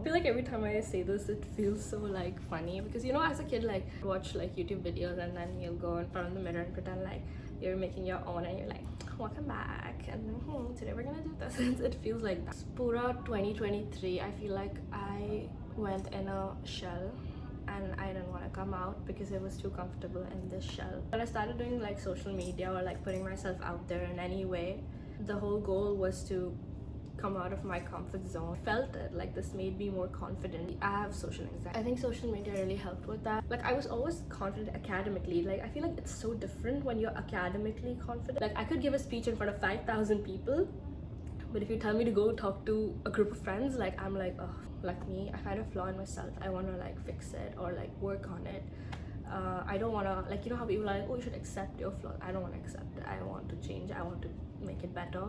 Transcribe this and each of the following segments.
feel like every time I say this, it feels so like funny because you know, as a kid, like watch like YouTube videos and then you'll go in front of the mirror and pretend like you're making your own and you're like, welcome back, and today we're gonna do this. It feels like that. Pura 2023, I feel like I went in a shell and I didn't want to come out because it was too comfortable in this shell. When I started doing like social media or like putting myself out there in any way, the whole goal was to come out of my comfort zone. I felt it, like this made me more confident. I have social anxiety. I think social media really helped with that. Like I was always confident academically. Like I feel like it's so different when you're academically confident. Like I could give a speech in front of 5,000 people, but if you tell me to go talk to a group of friends, like I'm like, oh, like me, I kind of flaw in myself. I want to like fix it or like work on it. I don't want to, like, you know how people are like, oh, you should accept your flaws. I don't want to accept it. I want to change. I want to make it better.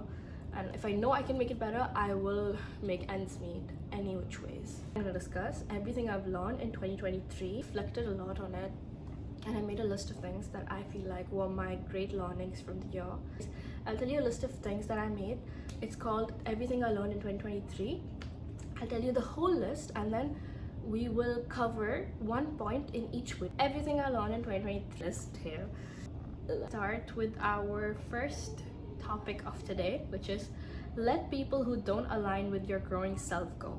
And if I know I can make it better, I will make ends meet any which ways. I'm going to discuss everything I've learned in 2023, reflected a lot on it, and I made a list of things that I feel like were my great learnings from the year. I'll tell you a list of things that I made. It's called Everything I Learned in 2023. I'll tell you the whole list and then we will cover one point in each week. Everything I learned in 2023 list here. Let's start with our first topic of today, which is let people who don't align with your growing self go.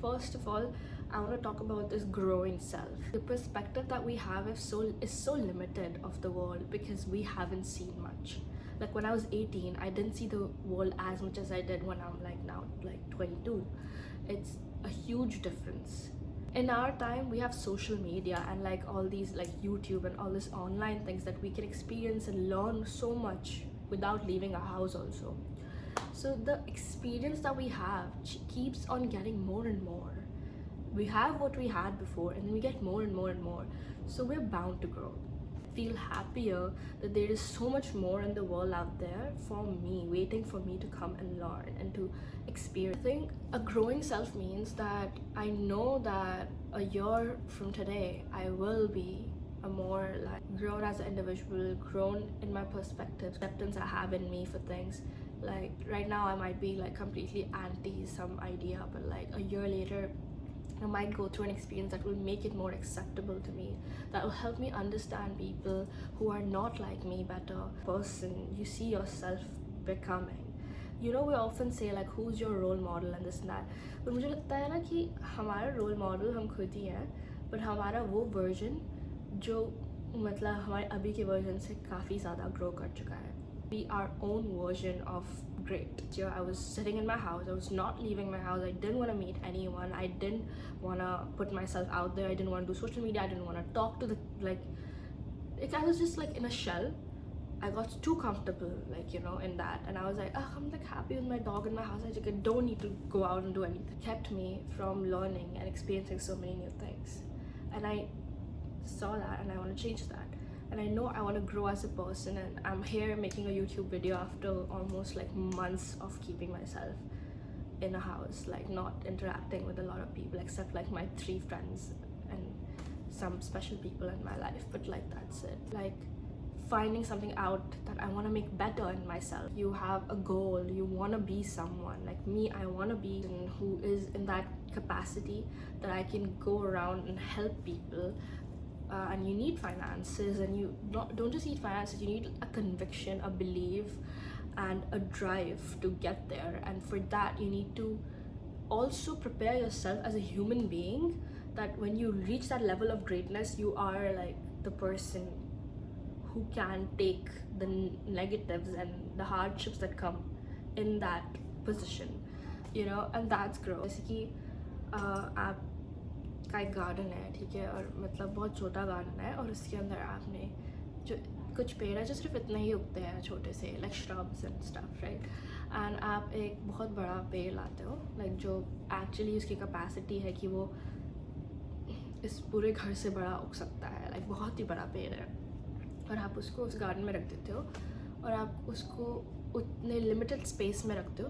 First of all, I want to talk about this growing self. The perspective that we have is so limited of the world because we haven't seen much. Like when I was 18, I didn't see the world as much as I did when I'm like now, like 22. It's a huge difference. In our time, we have social media and like all these like YouTube and all these online things that we can experience and learn so much without leaving our house also. So the experience that we have keeps on getting more and more. We have what we had before and then we get more and more and more. So we're bound to grow. Feel happier that there is so much more in the world out there for me, waiting for me to come and learn and to experience. I think a growing self means that I know that a year from today I will be a more like grown as an individual, grown in my perspective, acceptance I have in me for things. Like right now I might be like completely anti some idea, but like a year later I might go through an experience that will make it more acceptable to me, that will help me understand people who are not like me better. Person you see yourself becoming. You know, we often say like who's your role model and this and that, but मुझे लगता है ना कि हमारा role model हम खुद ही हैं, but हमारा वो version जो मतलब हमारे अभी के version से काफ़ी ज़्यादा grow कर चुका है. Be our own version of great. So I was sitting in my house, I was not leaving my house, I didn't want to meet anyone, I didn't want to put myself out there, I didn't want to do social media, I didn't want to talk to the like I was just like in a shell. I got too comfortable, like, you know, in that, and I was like, oh, I'm like happy with my dog in my house, I don't need to go out and do anything. It kept me from learning and experiencing so many new things, and I saw that and I want to change that. And I know I want to grow as a person, and I'm here making a YouTube video after almost like months of keeping myself in a house, like not interacting with a lot of people except like my 3 friends and some special people in my life, but like that's it. Like finding something out that I want to make better in myself. You have a goal, you want to be someone like me. I want to be someone who is in that capacity that I can go around and help people. And you need finances, and you don't just need finances, you need a conviction, a belief, and a drive to get there. And for that you need to also prepare yourself as a human being, that when you reach that level of greatness, you are like the person who can take the negatives and the hardships that come in that position, you know. And that's growth. जैसे कि आप का एक garden है, ठीक है, और मतलब बहुत छोटा गार्डन है, और उसके अंदर आपने जो कुछ पेड़ है जो सिर्फ इतने ही उगते हैं छोटे से, like shrubs and stuff, right. And आप एक बहुत बड़ा पेड़ लाते हो, लाइक जो एक्चुअली उसकी कैपेसिटी है कि वो इस पूरे घर से बड़ा उग सकता है, लाइक बहुत ही बड़ा पेड़ है, और आप उसको उस गार्डन में रख देते हो और आप उसको उतने लिमिटेड स्पेस में रखते हो,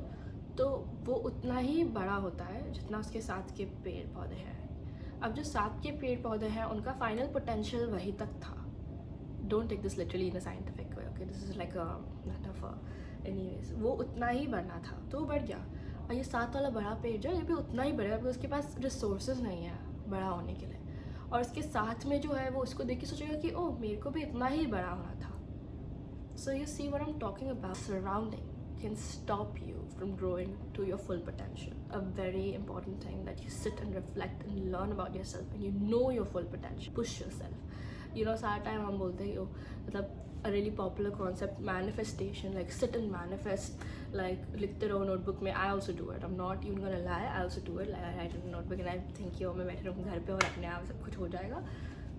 तो वो उतना ही बड़ा होता है जितना उसके साथ के पेड़ पौधे हैं. अब जो साथ के पेड़ पौधे हैं उनका फाइनल पोटेंशियल वही तक था. Don't take this literally in a scientific way, okay, this is like a metaphor. Anyways, वो उतना ही बढ़ना था तो वो बढ़ गया. और ये 7 वाला बड़ा पेज है, ये भी उतना ही बड़ा है बिकॉज उसके पास रिसोर्सेज नहीं है बड़ा होने के लिए, और उसके साथ में जो है वो उसको देख के सोचेगा कि ओह मेरे को भी इतना ही बड़ा होना था. So you see what I'm talking about? Surrounding can stop you from growing to your full potential. A very important thing that you sit and reflect and learn about yourself and you know your full potential. Push yourself. You know, सारा time हम बोलते हैं मतलब a really popular concept, manifestation, like sit and manifest, like लिखते रहो notebook में. I also do it. I'm not even gonna lie. I also do it. Like I write in a notebook and I think मैं बैठे रहूँ घर पे और अपने आप सब कुछ हो जाएगा.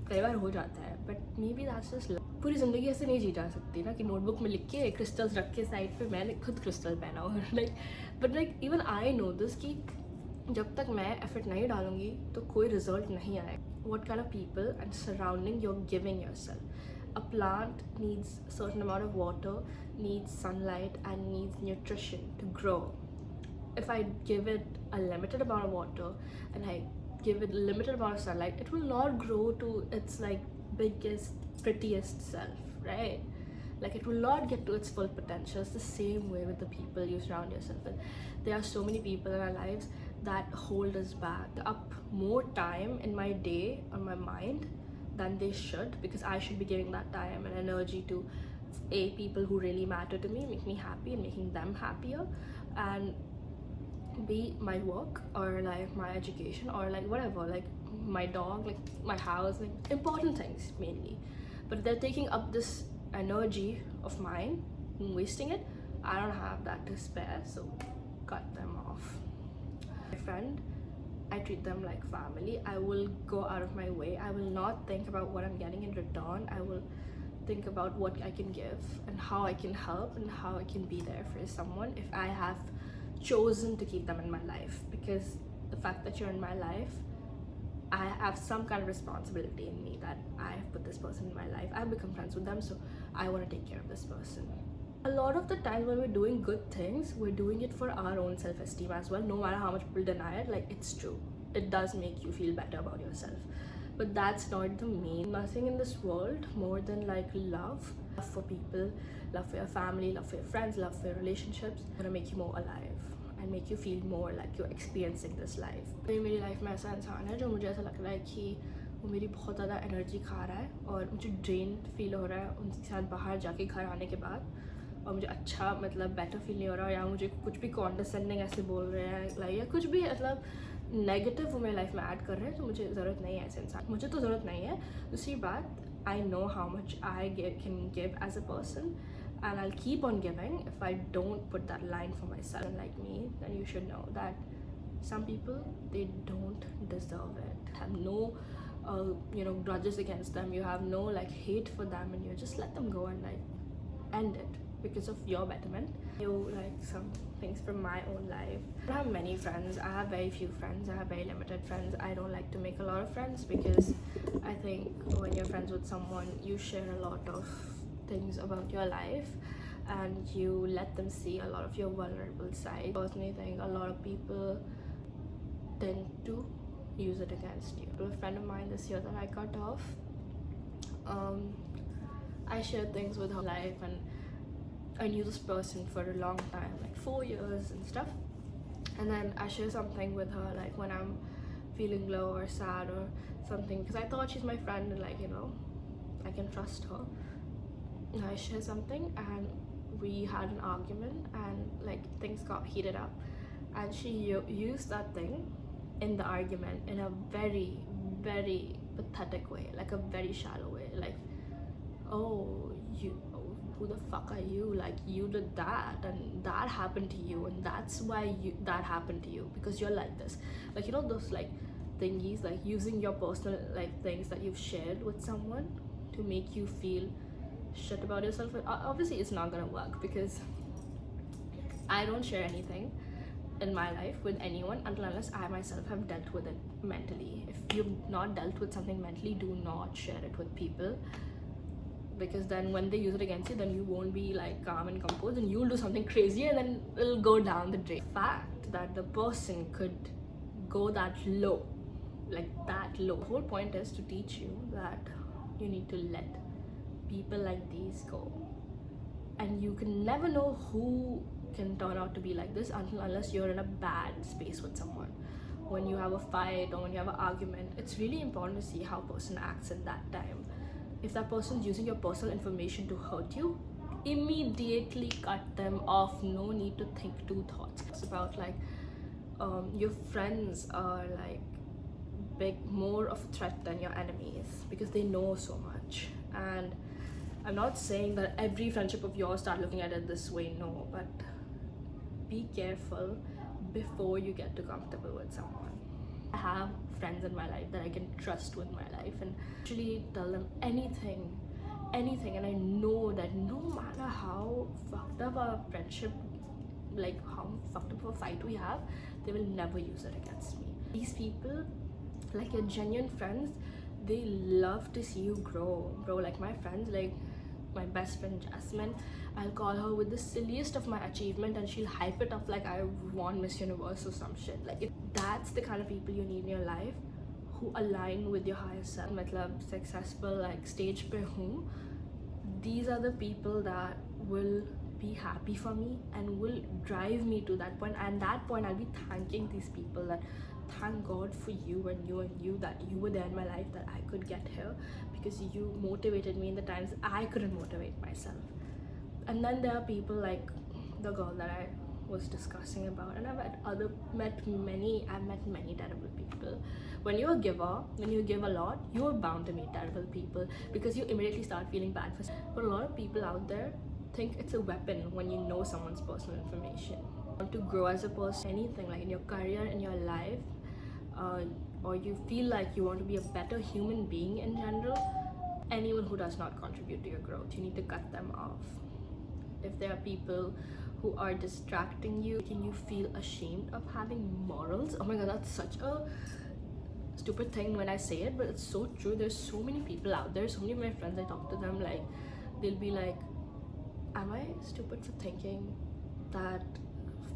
कई बार हो जाता है, but maybe that's just पूरी ज़िंदगी ऐसे नहीं जी जा सकती ना कि नोटबुक में लिख के क्रिस्टल्स रख के साइड पे. मैंने खुद क्रिस्टल पहना हुआ like, but like even I know this कि जब तक मैं एफर्ट नहीं डालूंगी तो कोई रिजल्ट नहीं आएगा. What kind of people and surrounding you are giving yourself. A plant needs certain amount of water, needs sunlight and needs nutrition to grow. If I give it a limited amount of water and I give it a limited amount of sunlight, it will not grow to its like biggest, prettiest self, right? Like it will not get to its full potential. It's the same way with the people you surround yourself with. There are so many people in our lives that hold us back, up more time in my day on my mind than they should, because I should be giving that time and energy to people who really matter to me, make me happy and making them happier, and be my work or like my education or like whatever, like my dog, like my house, like important things mainly. But they're taking up this energy of mine, I'm wasting it. I don't have that to spare, so cut them off. My friend, I treat them like family. I will go out of my way. I will not think about what I'm getting in return. I will think about what I can give and how I can help and how I can be there for someone if I have chosen to keep them in my life. Because the fact that you're in my life, I have some kind of responsibility in me that I have put this person in my life. I've become friends with them, so I want to take care of this person. A lot of the times when we're doing good things, we're doing it for our own self-esteem as well. No matter how much people deny it, like it's true. It does make you feel better about yourself. But that's not the main. Nothing in this world more than like love. Love for people, love for your family, love for your friends, love for your relationships. It's gonna make you more alive and make you feel more like you're experiencing this life. मेरी life में ऐसा इंसान है जो मुझे ऐसा लग रहा है कि वो मेरी बहुत ज़्यादा एनर्जी खा रहा है और मुझे ड्रेन फील हो रहा है उनके साथ बाहर जाके घर आने के बाद, और मुझे अच्छा मतलब बेटर फील नहीं हो रहा, या मुझे कुछ भी कॉन्डरसेंडिंग ऐसे बोल रहे हैं लाइक, या कुछ भी मतलब नेगेटिव वो मेरी लाइफ में ऐड कर रहे हैं, तो मुझे ज़रूरत नहीं है ऐसे इंसान. मुझे तो ज़रूरत नहीं है. दूसरी बात, I know how much I can give as a person and I'll keep on giving. If I don't put that line for myself, like me, then you should know that some people, they don't deserve it. Have no grudges against them. You have no like hate for them, and you just let them go and like end it because of your betterment. You like some things from my own life. I don't have many friends. I have very few friends. I have very limited friends. I don't like to make a lot of friends because I think when you're friends with someone, you share a lot of things about your life and you let them see a lot of your vulnerable side. I personally think a lot of people tend to use it against you. A friend of mine this year that I cut off, I shared things with her life, and I knew this person for a long time, like 4 years and stuff, and then I share something with her like when I'm feeling low or sad or something, because I thought she's my friend and like, you know, I can trust her. I shared something and we had an argument and like things got heated up, and she used that thing in the argument in a very, very pathetic way, like a very shallow way, like, oh, who the fuck are you, like you did that and that happened to you and that's why that happened to you because you're like this, like, you know, those like thingies, like using your personal like things that you've shared with someone to make you feel shit about yourself. Obviously it's not gonna work because I don't share anything in my life with anyone unless I myself have dealt with it mentally. If you've not dealt with something mentally, do not share it with people, because then when they use it against you, then you won't be like calm and composed and you'll do something crazy and then it'll go down the drain. The fact that the person could go that low, like that low, the whole point is to teach you that you need to let people like these go, and you can never know who can turn out to be like this unless you're in a bad space with someone. When you have a fight or when you have an argument, it's really important to see how a person acts in that time. If that person's using your personal information to hurt you, immediately cut them off. No need to think two thoughts. It's about like your friends are like more of a threat than your enemies because they know so much. And I'm not saying that every friendship of yours start looking at it this way, no, but be careful before you get too comfortable with someone. I have friends in my life that I can trust with my life and actually tell them anything, and I know that no matter how fucked up our friendship, like how fucked up a fight we have, they will never use it against me. These people, like your genuine friends, they love to see you grow, bro. Like my friends, like my best friend Jasmine, I'll call her with the silliest of my achievement and she'll hype it up like I won Miss Universe or some shit. Like if that's the kind of people you need in your life, who align with your higher self, matlab successful, like stage pe hoon, these are the people that will be happy for me and will drive me to that point. And that point I'll be thanking these people that thank God for you and you that you were there in my life, that I could get here because you motivated me in the times I couldn't motivate myself. And then there are people like the girl that I was discussing about, and I've met many terrible people. When you're a giver, when you give a lot, you're bound to meet terrible people because you immediately start feeling bad for. But a lot of people out there think it's a weapon when you know someone's personal information. Want to grow as a person, anything like in your career, in your life, or you feel like you want to be a better human being in general, anyone who does not contribute to your growth, you need to cut them off. If there are people who are distracting you, making you feel ashamed of having morals, oh my god, that's such a stupid thing when I say it, but it's so true. There's so many people out there, so many of my friends, I talk to them, like they'll be like, am I stupid for thinking that,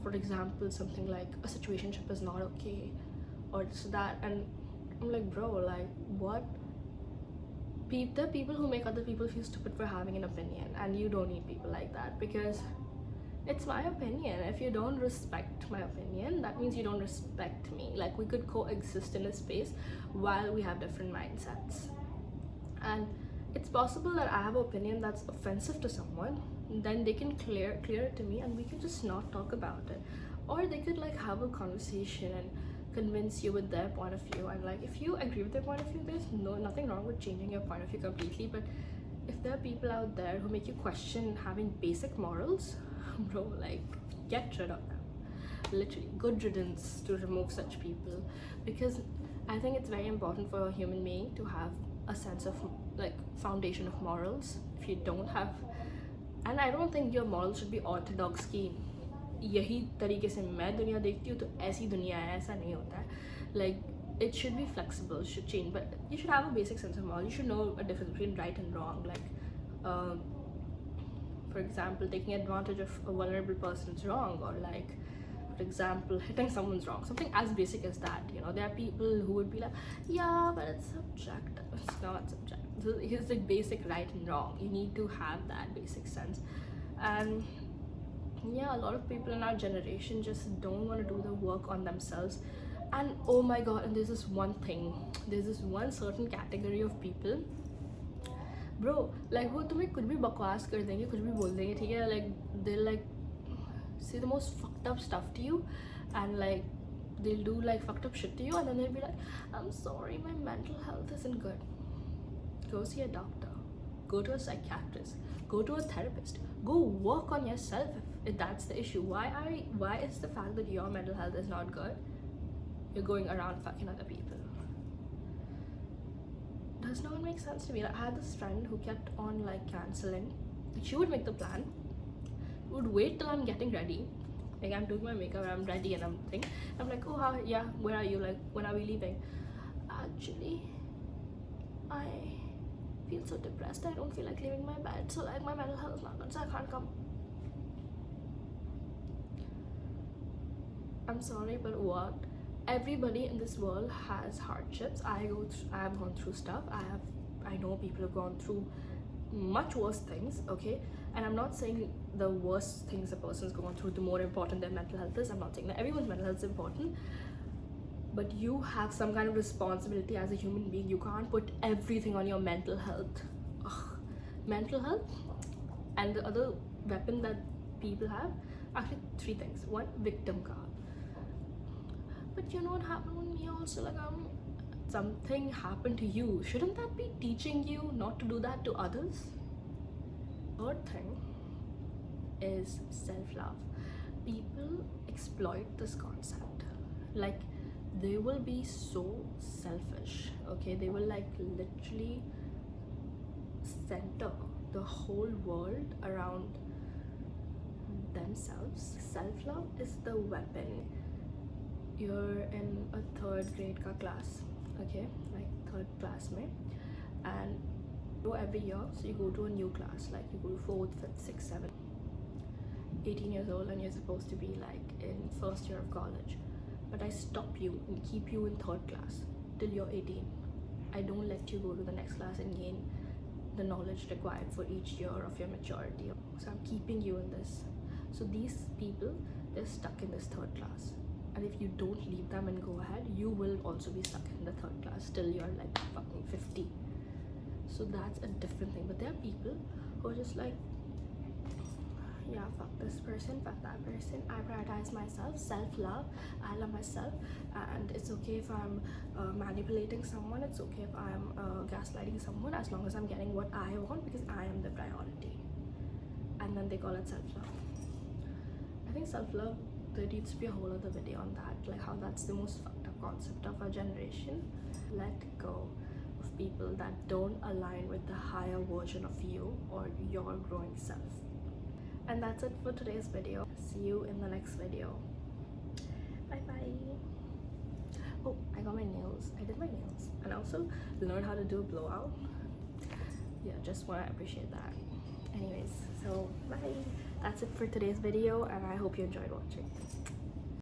for example, something like a situationship is not okay or so that? And I'm like, bro, like what? There are people who make other people feel stupid for having an opinion, and you don't need people like that because it's my opinion. If you don't respect my opinion, that means you don't respect me. Like we could coexist in a space while we have different mindsets. And it's possible that I have an opinion that's offensive to someone, then they can clear it to me and we can just not talk about it. Or they could like have a conversation and convince you with their point of view, and like if you agree with their point of view, there's nothing wrong with changing your point of view completely. But if there are people out there who make you question having basic morals, bro, like get rid of them. Literally, good riddance to remove such people, because I think it's very important for a human being to have a sense of like foundation of morals. If you don't have, and I don't think your morals should be orthodox की यही तरीके से मैं दुनिया देखती हूँ तो ऐसी दुनिया है, ऐसा नहीं होता है. Like it should be flexible, should change, but you should have a basic sense of moral. You should know a difference between right and wrong. Like for example, taking advantage of a vulnerable person is wrong, or like for example hitting someone's wrong, something as basic as that. You know, there are people who would be like, yeah, but it's subjective. It's not subjective. It's like basic right and wrong. You need to have that basic sense. And yeah, a lot of people in our generation just don't want to do the work on themselves. And oh my god, and there's this one certain category of people, bro, like वो तुम्हें कुछ भी बकवास कर देंगे, कुछ भी बोल देंगे, ठीक है? Like they'll like say the most fucked up stuff to you, and like they'll do like fucked up shit to you, and then they'll be like, I'm sorry, my mental health isn't good. Go see a doctor, go to a psychiatrist, go to a therapist, go work on yourself if that's the issue. Why is the fact that your mental health is not good, you're going around fucking other people? Does not make sense to me. Like, I had this friend who kept on like cancelling. She would make the plan, would wait till I'm getting ready, like I'm doing my makeup, I'm ready, and I'm like, oh how, yeah, where are you, like when are we leaving? Actually, I feel so depressed, I don't feel like leaving my bed, so like my mental health is not good, so I can't come. I'm sorry, but what? Everybody in this world has hardships. I have gone through stuff. I know people have gone through much worse things, okay? And I'm not saying the worst things a person's going through, the more important their mental health is. I'm not saying that everyone's mental health is important, but you have some kind of responsibility as a human being. You can't put everything on your mental health. Ugh. Mental health, and the other weapon that people have, actually three things. One, victim card. But you know what happened with me also, like something happened to you, shouldn't that be teaching you not to do that to others? Third thing is self-love. People exploit this concept. Like, they will be so selfish, okay? They will like literally center the whole world around themselves. Self-love is the weapon. You're in a third grade class, okay, like third classmate, and every year, so you go to a new class, like you go to 4th, 5th, 6th, 7th, 18 years old, and you're supposed to be like in first year of college, but I stop you and keep you in third class till you're 18. I don't let you go to the next class and gain the knowledge required for each year of your maturity. So I'm keeping you in this. So these people, they're stuck in this third class, and if you don't leave them and go ahead, you will also be stuck in the third class till you're like fucking 50. So that's a different thing. But there are people who are just like, yeah, fuck this person, fuck that person, I prioritize myself, self-love, I love myself, and it's okay if I'm manipulating someone, it's okay if I'm gaslighting someone, as long as I'm getting what I want, because I am the priority. And then they call it self-love. I think self-love, there needs to be a whole other video on that, like how that's the most fucked up concept of our generation. Let go of people that don't align with the higher version of you or your growing self. And that's it for today's video. See you in the next video. Bye bye. Oh, I got my nails. I did my nails, and I also learned how to do a blowout. Yeah, just want to appreciate that. Anyways, so bye. That's it for today's video, and I hope you enjoyed watching.